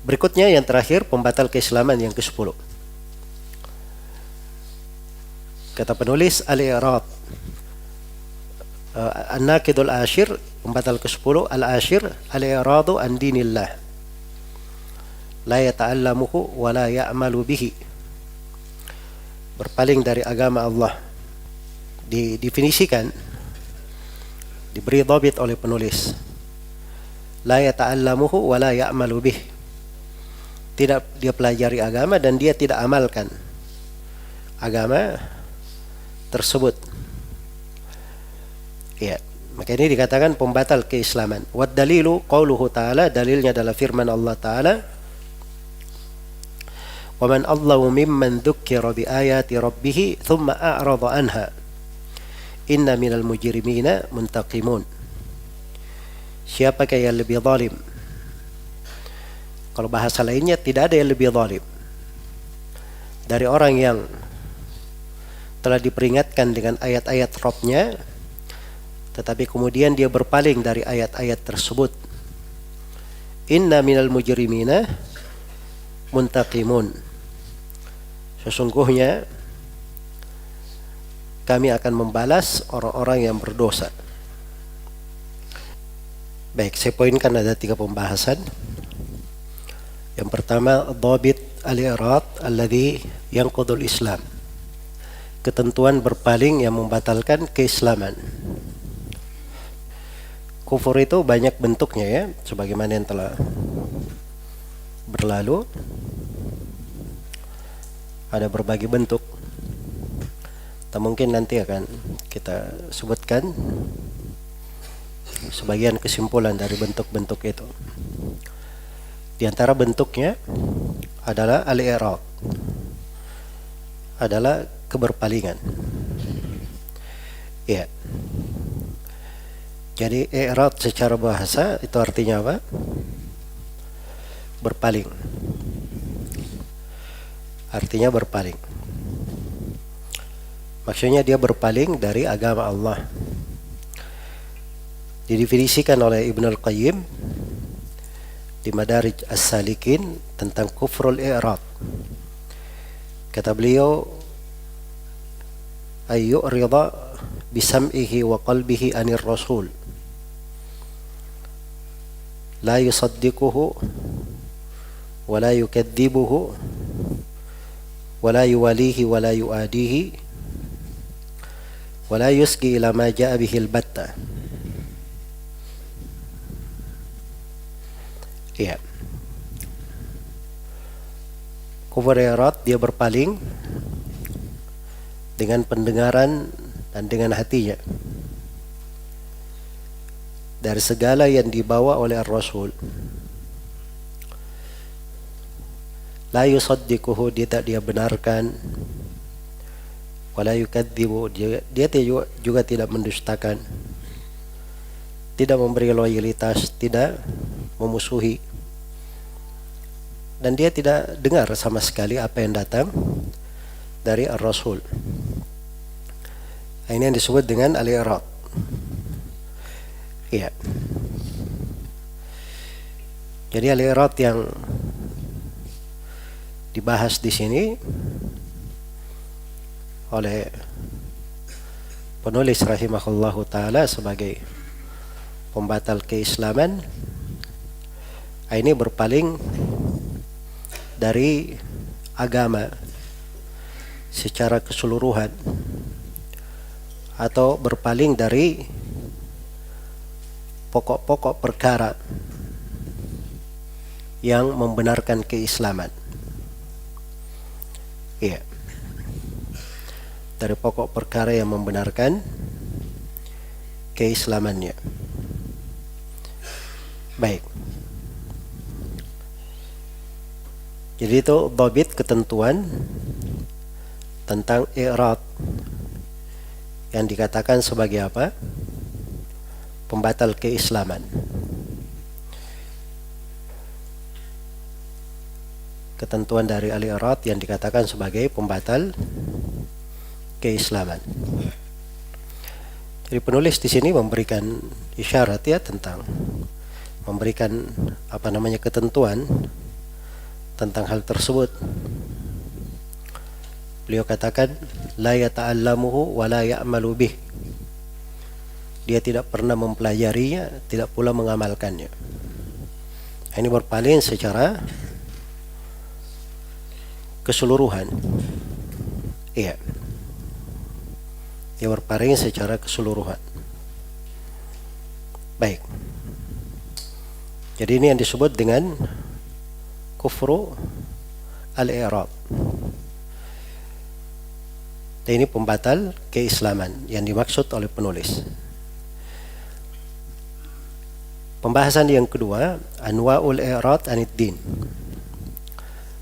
Berikutnya yang terakhir, pembatal keislaman yang ke-10. Kata penulis al-i'rad, an-naqidul ashir, pembatal ke-10, al-ashir al-i'radu an dinillah la yata'allamuhu wa la ya'malu bihi. Berpaling dari agama Allah. Didefinisikan, diberi dhabit oleh penulis. La yata'allamuhu wa la ya'malu bih. Tidak dia pelajari agama dan dia tidak amalkan agama tersebut. Ya, maka ini dikatakan pembatal keislaman. Wad dalilu qauluhu ta'ala, dalilnya adalah firman Allah Ta'ala, "Wa man adlamu mimman dzukkira bi ayati rabbih thumma a'rada anha. Inna minal mujrimina muntaqimun." Siapakah yang lebih zalim? Kalau bahasa lainnya, tidak ada yang lebih zalim dari orang yang telah diperingatkan dengan ayat-ayat Rabb-nya, tetapi kemudian dia berpaling dari ayat-ayat tersebut. Inna minal mujrimina muntaqimun. Sesungguhnya kami akan membalas orang-orang yang berdosa. Baik, saya poinkan ada 3 pembahasan. Yang pertama, dhabit al-i'rad alladhi yanqudul Islam. Ketentuan berpaling yang membatalkan keislaman. Kufur itu banyak bentuknya ya, sebagaimana yang telah berlalu. Ada berbagai bentuk. Dan mungkin nanti akan kita sebutkan sebagian kesimpulan dari bentuk-bentuk itu. Di antara bentuknya adalah al-i'rad, adalah keberpalingan. Ya. Jadi i'rad secara bahasa itu artinya apa? Berpaling. Artinya berpaling. Maksudnya dia berpaling dari agama Allah. Didefinisikan oleh Ibnu Al-Qayyim di Madarij As-Salikin tentang kufrul i'rad. Kata beliau, ayyu'rida bisam'ihi wa qalbihi anir rasul, la yusaddiquhu wa la yukadzibuhu wa la yuwalihi wa la yu'adihi wa la yusgi ila ma ja'a bihi al-batta. Ya. Kufur i'rad, dia berpaling dengan pendengaran dan dengan hatinya dari segala yang dibawa oleh Ar-Rasul. La yusaddiquhu, dia tak dia benarkan. Wa la yukadzibu, dia juga tidak mendustakan. Tidak memberi loyalitas, tidak memusuhi, dan dia tidak dengar sama sekali apa yang datang dari Ar-Rasul. Ini yang disebut dengan al-i'rad. Iya. Jadi al-i'rad yang dibahas di sini oleh penulis rahimahullahu taala sebagai pembatal keislaman, ini berpaling dari agama secara keseluruhan, atau berpaling dari pokok-pokok perkara yang membenarkan keislaman. Iya. Dari pokok perkara yang membenarkan keislamannya. Baik. Jadi itu dhabit, ketentuan tentang i'rad yang dikatakan sebagai apa? Pembatal keislaman. Ketentuan dari al-i'rad yang dikatakan sebagai pembatal keislaman. Jadi penulis di sini memberikan isyarat ya, tentang memberikan ketentuan tentang hal tersebut. Beliau katakan, la yata'allamuhu wa la ya'malu bih. Dia tidak pernah mempelajarinya, tidak pula mengamalkannya. Ini berpaling secara keseluruhan. Iya. Dia berpaling secara keseluruhan. Baik. Jadi ini yang disebut dengan kufru al-i'rad. Dan ini pembatal keislaman yang dimaksud oleh penulis. Pembahasan yang kedua, anwa'ul i'rad anid din.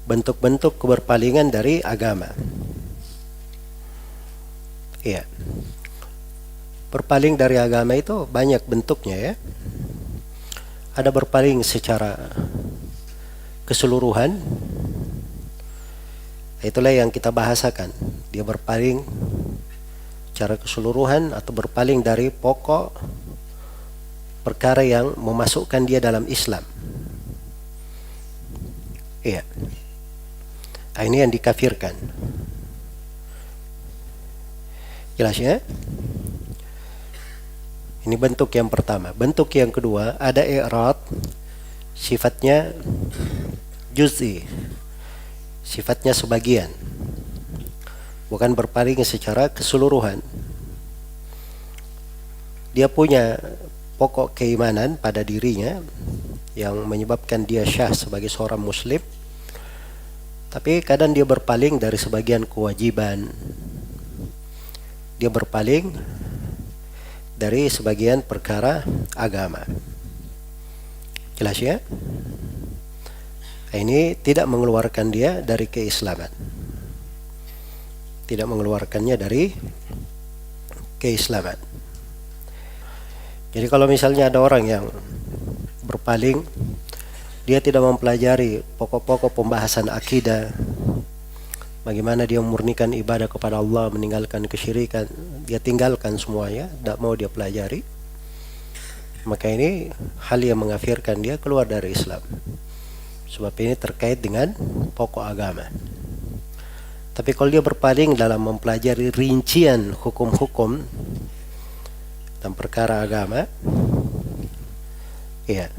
Bentuk-bentuk keberpalingan dari agama. Iya. Berpaling dari agama itu banyak bentuknya ya. Ada berpaling secara keseluruhan. Itulah yang kita bahasakan. Dia berpaling secara keseluruhan atau berpaling dari pokok perkara yang memasukkan dia dalam Islam. Iya. Ini yang dikafirkan. Jelas ya? Ini bentuk yang pertama. Bentuk yang kedua, ada i'rad sifatnya juz'i, sifatnya sebagian, bukan berpaling secara keseluruhan. Dia punya pokok keimanan pada dirinya yang menyebabkan dia syah sebagai seorang muslim, tapi kadang dia berpaling dari sebagian kewajiban, dia berpaling dari sebagian perkara agama. Jelas ya? Ini tidak mengeluarkan dia dari keislaman. Tidak mengeluarkannya dari keislaman. Jadi kalau misalnya ada orang yang berpaling, dia tidak mempelajari pokok-pokok pembahasan akidah, bagaimana dia memurnikan ibadah kepada Allah, meninggalkan kesyirikan, dia tinggalkan semuanya, tidak mau dia pelajari, maka ini hal yang mengkafirkan dia keluar dari Islam. Sebab ini terkait dengan pokok agama. Tapi kalau dia berpaling dalam mempelajari rincian hukum-hukum dan perkara agama, ya,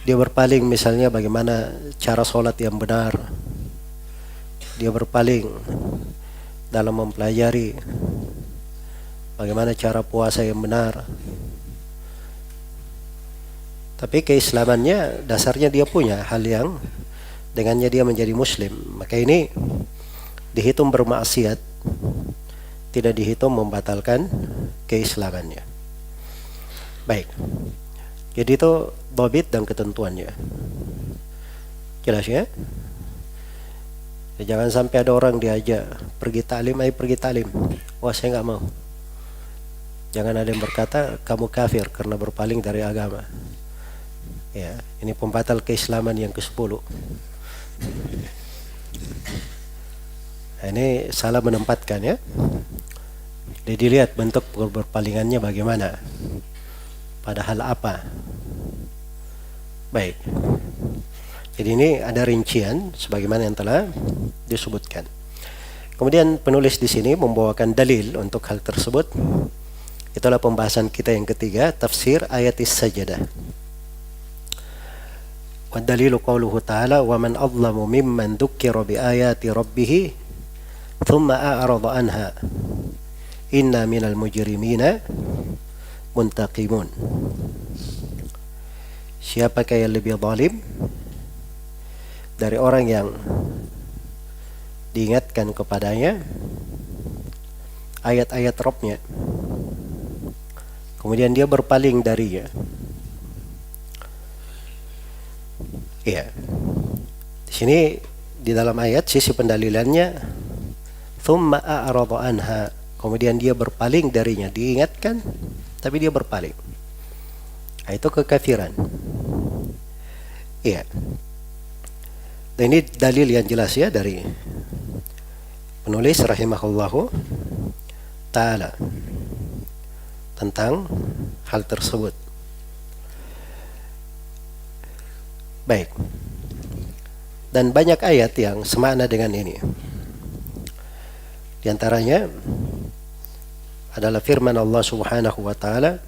dia berpaling misalnya bagaimana cara sholat yang benar, dia berpaling dalam mempelajari bagaimana cara puasa yang benar, tapi keislamannya dasarnya dia punya hal yang dengannya dia menjadi muslim, maka ini dihitung bermaksiat, tidak dihitung membatalkan keislamannya. Baik, jadi itu dhabit dan ketentuannya. Jelas ya? Jangan sampai ada orang diajak pergi taklim, ayo pergi taklim. Wah, saya nggak mau. Jangan ada yang berkata kamu kafir karena berpaling dari agama. Ya, ini pembatal keislaman yang ke-10. Nah, ini salah menempatkan ya. Jadi dilihat bentuk berpalingannya bagaimana. Padahal apa? Baik. Jadi ini ada rincian sebagaimana yang telah disebutkan. Kemudian penulis di sini membawakan dalil untuk hal tersebut. Itulah pembahasan kita yang ketiga, tafsir ayat as-sajdah. Wa dalilu qauluhu ta'ala wa man adlamu mimman dzukkira bi ayati rabbih thumma a'rada anha inna minal mujrimina muntaqimun. Siapakah yang lebih zalim dari orang yang diingatkan kepadanya ayat-ayat Rabb-nya, kemudian dia berpaling darinya. Iya. Di sini di dalam ayat sisi pendalilannya thumma a'rada anha, kemudian dia berpaling darinya, diingatkan tapi dia berpaling. Nah, itu kekafiran. Iya. Dan ini dalil yang jelas ya dari penulis rahimahullahu ta'ala tentang hal tersebut. Baik. Dan banyak ayat yang semakna dengan ini. Di antaranya adalah firman Allah Subhanahu wa taala,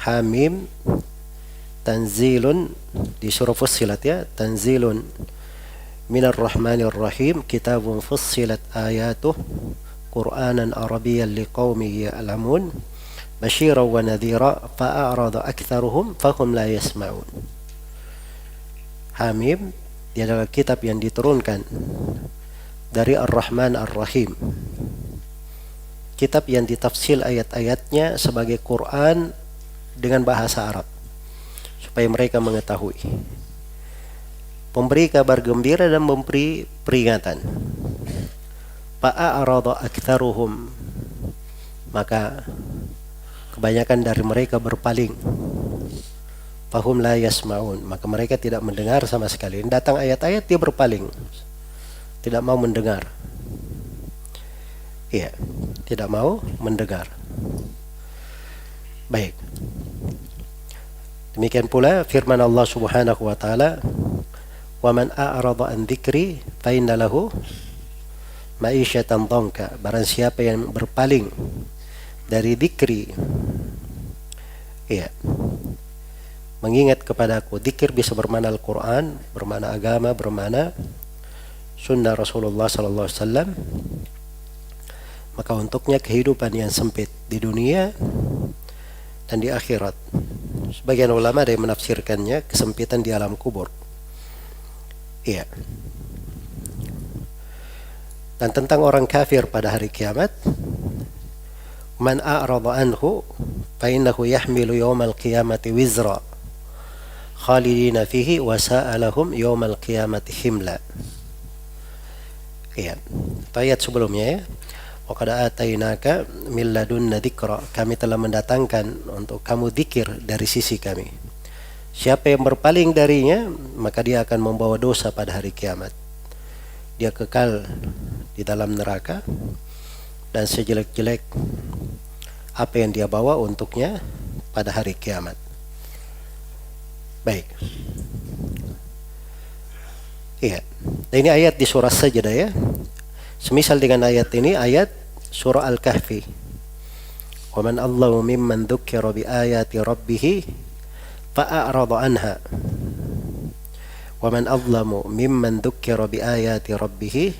Hamim, tanzilun, di surah Fussilat ya, tanzilun minar rahmanir rahim, kitabun fussilat ayatuh Qur'anan Arabiyyan liqaumin ya'lamun basyiran wa nadhira fa'arada aktsaruhum fahum la yasma'un. Hamim, dia adalah kitab yang diturunkan dari Ar-Rahman Ar-Rahim, kitab yang ditafsir ayat-ayatnya sebagai Quran dengan bahasa Arab supaya mereka mengetahui, memberi kabar gembira dan memberi peringatan. Fa'arada aktsaruhum, maka kebanyakan dari mereka berpaling. Fahum la yasma'un, maka mereka tidak mendengar sama sekali. Datang ayat-ayat dia berpaling, tidak mau mendengar. Iya, tidak mau mendengar. Baik. Demikian pula firman Allah Subhanahu wa taala, "Wa man a'rada an dzikri fa inna lahu ma'isyatan dhanka." Barang siapa yang berpaling dari dzikri, iya, mengingat kepadaku. Dzikir bisa bermakna Al-Quran, bermakna agama, bermakna sunnah Rasulullah sallallahu alaihi wasallam. Maka untuknya kehidupan yang sempit di dunia dan di akhirat. Sebagian ulama ada yang menafsirkannya kesempitan di alam kubur. Iya. Dan tentang orang kafir pada hari kiamat, man a'rada anhu fa innahu yahmilu yawmal qiyamati wizra khalidina fihi wa sa'alahum yawmal qiyamati himla. Iya. Ayat sebelumnya ya. Wa qad atainaka min ladunna dzikra, kami telah mendatangkan untuk kamu dzikir dari sisi kami. Siapa yang berpaling darinya, maka dia akan membawa dosa pada hari kiamat. Dia kekal di dalam neraka, dan sejelek-jelek apa yang dia bawa untuknya pada hari kiamat. Baik. Iya. Nah, ini ayat di surah Sajdah ya. Semisal dengan ayat ini, ayat surah Al-Kahfi. Wa man adlamu mimman dzukkira bi ayati rabbih fa'arada anha. Wa man adlamu mimman dzukkira bi ayati rabbih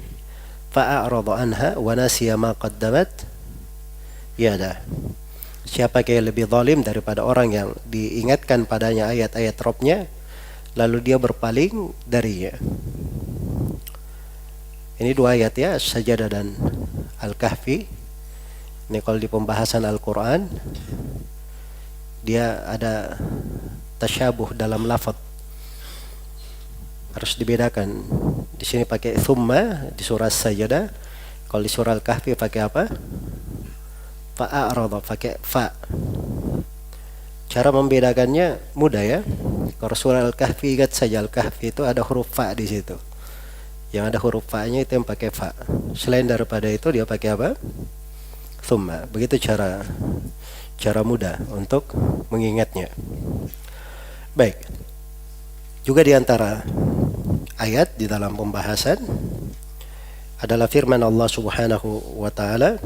fa'arada anha wa nasiya ma qaddamat yadah. Siapa yang lebih zalim daripada orang yang diingatkan padanya ayat-ayat Rabb-nya lalu dia berpaling darinya. Ini dua ayat ya, Sajdah dan Al-Kahfi. Ini kalau di pembahasan Al-Quran dia ada tasyabuh dalam lafaz. Harus dibedakan. Di sini pakai thumma di surah Sajdah. Kalau di surah Al-Kahfi pakai apa? Fa'arada, pakai fa. Cara membedakannya mudah ya. Kalau surah Al-Kahfi, ingat saja Al-Kahfi itu ada huruf fa di situ. Yang ada huruf fa-nya itu yang pakai fa. Selain daripada itu dia pakai apa? Thumma. Begitu cara mudah untuk mengingatnya. Baik. Juga di antara ayat di dalam pembahasan adalah firman Allah Subhanahu wa taala,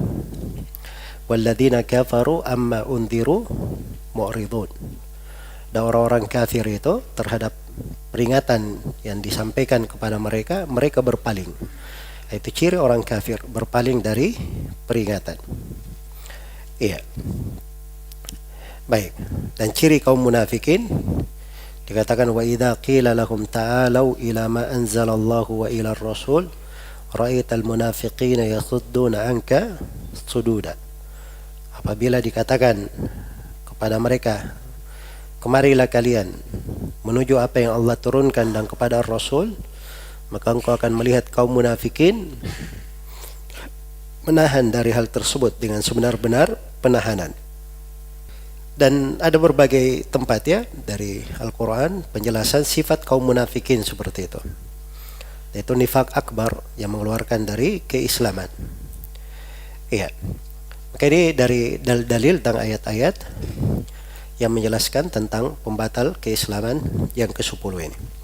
"Walladzina kafaru amma undziru mu'ridun." Dan orang-orang kafir itu terhadap peringatan yang disampaikan kepada mereka, mereka berpaling. Itu ciri orang kafir, berpaling dari peringatan. Iya. Baik. Dan ciri kaum munafikin dikatakan, wa idza qila lahum ta'alu ila ma anzalallahu wa ila ar-rasul ra'aital munafiqina yasudduna anka sududa. Apabila dikatakan kepada mereka, kemarilah kalian menuju apa yang Allah turunkan dan kepada Rasul, maka engkau akan melihat kaum munafikin menahan dari hal tersebut dengan sebenar-benar penahanan. Dan ada berbagai tempat ya dari Al-Quran penjelasan sifat kaum munafikin seperti itu. Yaitu nifaq akbar yang mengeluarkan dari keislaman. Iya. Maka ini dari dalil tentang ayat-ayat yang menjelaskan tentang pembatal keislaman yang ke-10 ini.